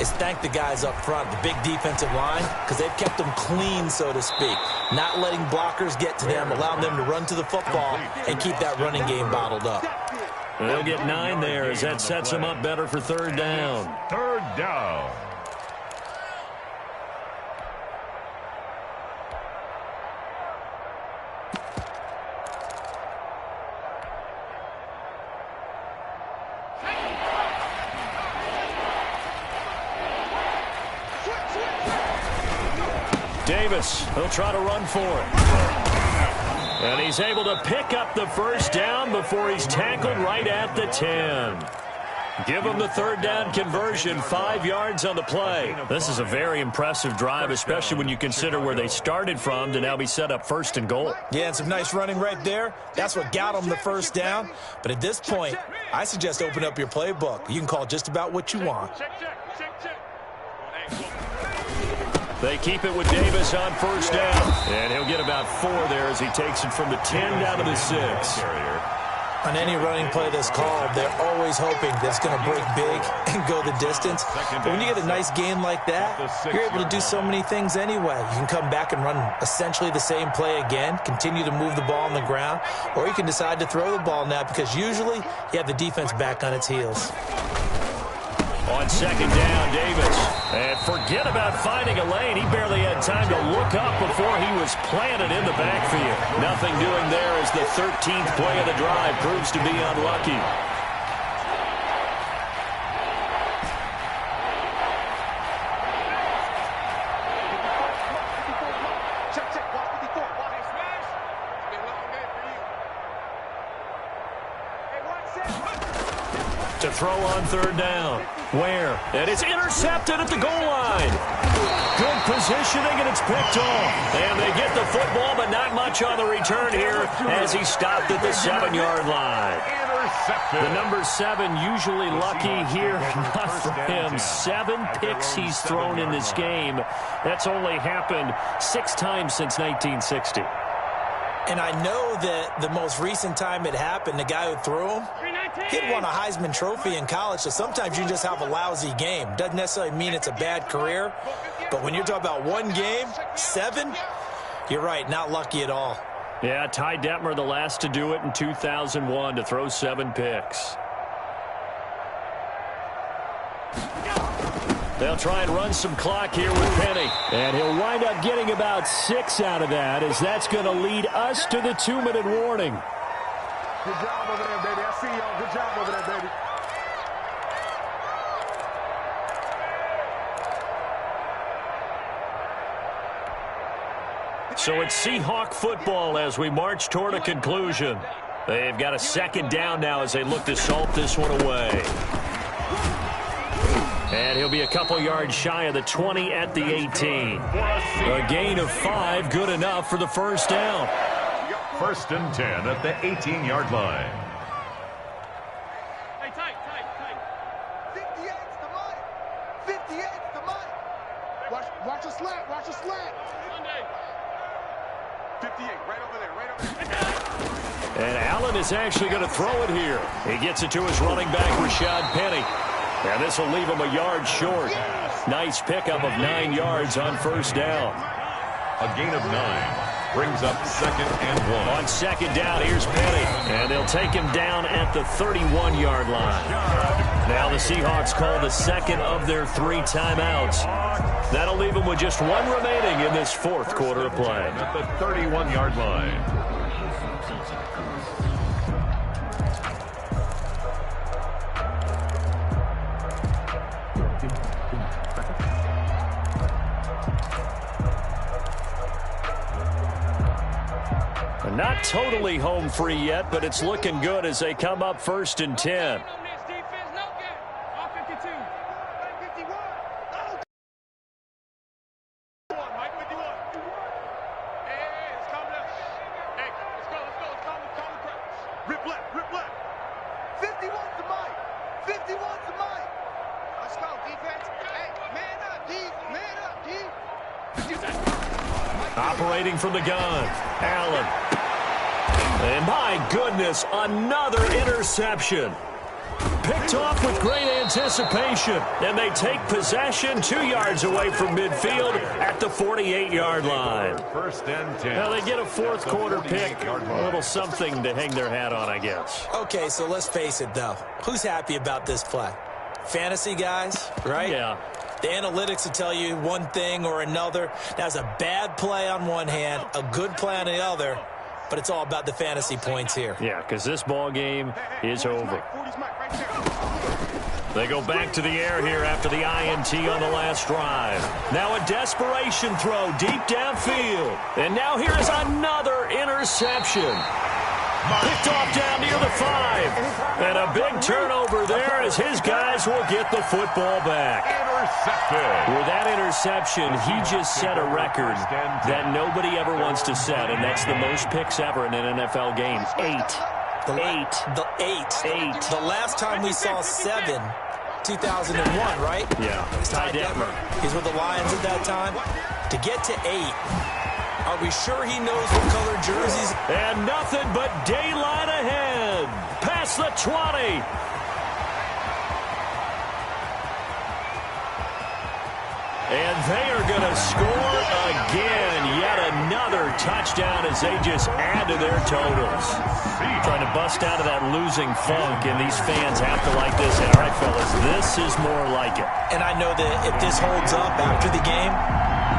is thank the guys up front, the big defensive line, because they've kept them clean, so to speak. Not letting blockers get to them, allowing them to run to the football and keep that running game bottled up. They'll get 9 there as that sets them up better for third down. Third down. Davis, he'll try to run for it. And he's able to pick up the first down before he's tackled right at the 10. Give him the third down conversion, 5 yards on the play. This is a very impressive drive, especially when you consider where they started from to now be set up 1st and goal. Yeah, and some nice running right there. That's what got them the first down. But at this point, I suggest open up your playbook. You can call just about what you want. Check. They keep it with Davis on first down. And he'll get about 4 there as he takes it from the 10 down to the 6. On any running play that's called, they're always hoping that it's going to break big and go the distance. But when you get a nice gain like that, you're able to do so many things anyway. You can come back and run essentially the same play again, continue to move the ball on the ground, or you can decide to throw the ball now because usually you have the defense back on its heels. On second down, Davis. And forget about finding a lane. He barely had time to look up before he was planted in the backfield. Nothing doing there as the 13th play of the drive proves to be unlucky. Check. Watch 54. Watch. Smash. It's been a long day for you. throw on third down. Where? And it's intercepted at the goal line. Good positioning, and it's picked off. And they get the football, but not much on the return here as he stopped at the 7-yard line. The number 7 usually lucky here. Not for him. 7 picks he's thrown in this game. That's only happened 6 times since 1960. And I know that the most recent time it happened, the guy who threw him, he had won a Heisman Trophy in college, so sometimes you just have a lousy game. Doesn't necessarily mean it's a bad career, but when you're talking about one game, 7, you're right, not lucky at all. Yeah, Ty Detmer, the last to do it in 2001, to throw 7 picks. They'll try and run some clock here with Penny. And he'll wind up getting about 6 out of that, as that's going to lead us to the 2-minute warning. Good job over there, baby. I see y'all. Good job over there, baby. So it's Seahawk football as we march toward a conclusion. They've got a 2nd down now as they look to salt this one away. And he'll be a couple yards shy of the 20 at the 18. A gain of 5, good enough for the first down. 1st and 10 at the 18-yard line. Hey, tight. 58's the money. 58's the money. Watch a slant. Watch a slant. Sunday. 58, right over there. And Allen is actually going to throw it here. He gets it to his running back, Rashad Penny. And this will leave him a yard short. Nice pickup of 9 yards on first down. A gain of 9 brings up 2nd and 1. On 2nd down, here's Penny. And they'll take him down at the 31-yard line. Now the Seahawks call the 2nd of their 3 timeouts. That'll leave them with just 1 remaining in this 4th quarter of play. At the 31-yard line. Not totally home free yet, but it's looking good as they come up 1st and 10. Rip left. 51's the mic. 51's the mic. Let's go, defense. Hey, man up, D. Operating from the gun, Allen. And my goodness, another interception. Picked off with great anticipation. And they take possession 2 yards away from midfield at the 48-yard line. 1st and 10. Now they get a 4th quarter pick. A little something to hang their hat on, I guess. Okay, so let's face it, though. Who's happy about this play? Fantasy guys, right? Yeah. The analytics will tell you one thing or another. That's a bad play on one hand, a good play on the other, but it's all about the fantasy points here. Yeah, because this ball game is over. They go back to the air here after the INT on the last drive. Now a desperation throw deep downfield. And now here is another interception. Picked off down near the 5. And a big turnover there as his guys will get the football back. Intercepted. With that interception, he just set a record that nobody ever wants to set, and that's the most picks ever in an NFL game. 8. The last time we saw 7, 2001, right? Yeah. Ty Detmer. He's with the Lions at that time. To get to 8, are we sure he knows what color jerseys? And nothing but daylight ahead. Past the 20. And they are going to score again. Yet another touchdown as they just add to their totals. Trying to bust out of that losing funk, and these fans have to like this. And all right, fellas, this is more like it. And I know that if this holds up after the game,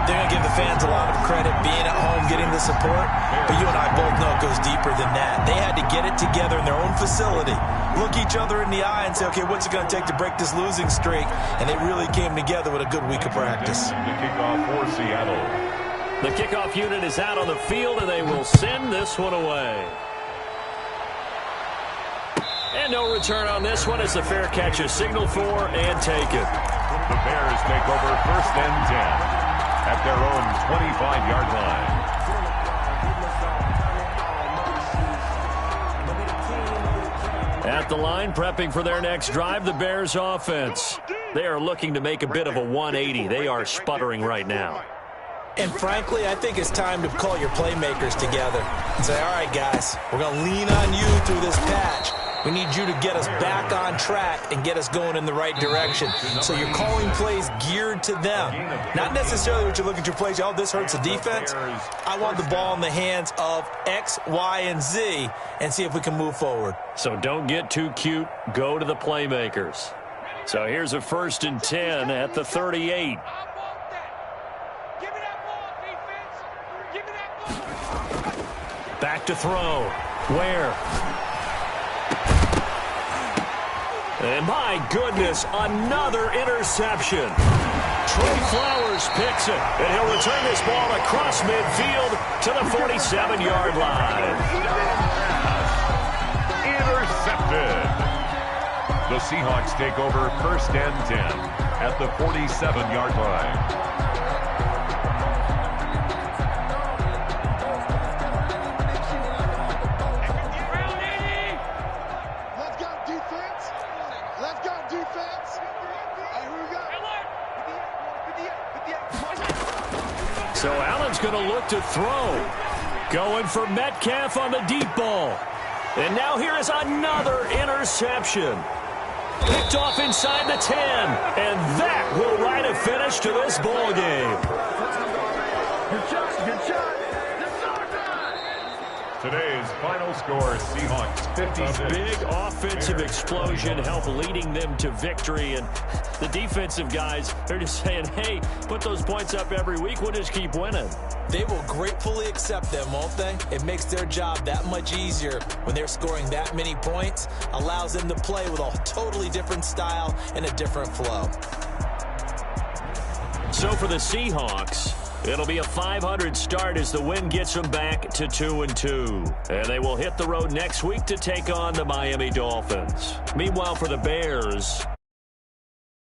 they're going to give the fans a lot of credit being at home, getting the support. But you and I both know it goes deeper than that. They had to get it together in their own facility, look each other in the eye and say, okay, what's it going to take to break this losing streak? And they really came together with a good week of practice. The kickoff for Seattle. The kickoff unit is out on the field, and they will send this one away. And no return on this one as the fair catch is signaled for and taken. The Bears take over 1st and 10 at their own 25-yard line. At the line, prepping for their next drive, the Bears offense. They are looking to make a bit of a 180. They are sputtering right now. And frankly, I think it's time to call your playmakers together and say, all right, guys, we're going to lean on you through this patch. We need you to get us back on track and get us going in the right direction. So you're calling plays geared to them. Not necessarily what you look at your plays, oh, this hurts the defense. I want the ball in the hands of X, Y, and Z and see if we can move forward. So don't get too cute. Go to the playmakers. So here's a 1st and 10 at the 38. Back to throw. Where? And my goodness, another interception. Trey Flowers picks it, and he'll return this ball across midfield to the 47-yard line. Intercepted. The Seahawks take over 1st and 10 at the 47-yard line. So Allen's going to look to throw. Going for Metcalf on the deep ball. And now here is another interception. Picked off inside the 10. And that will write a finish to this ball game. Good shot, good shot. Today's final score, Seahawks 56. A big offensive explosion helped leading them to victory. And the defensive guys, they're just saying, hey, put those points up every week. We'll just keep winning. They will gratefully accept them, won't they? It makes their job that much easier when they're scoring that many points. Allows them to play with a totally different style and a different flow. So for the Seahawks, it'll be a 500 start as the win gets them back to 2-2. And they will hit the road next week to take on the Miami Dolphins. Meanwhile, for the Bears,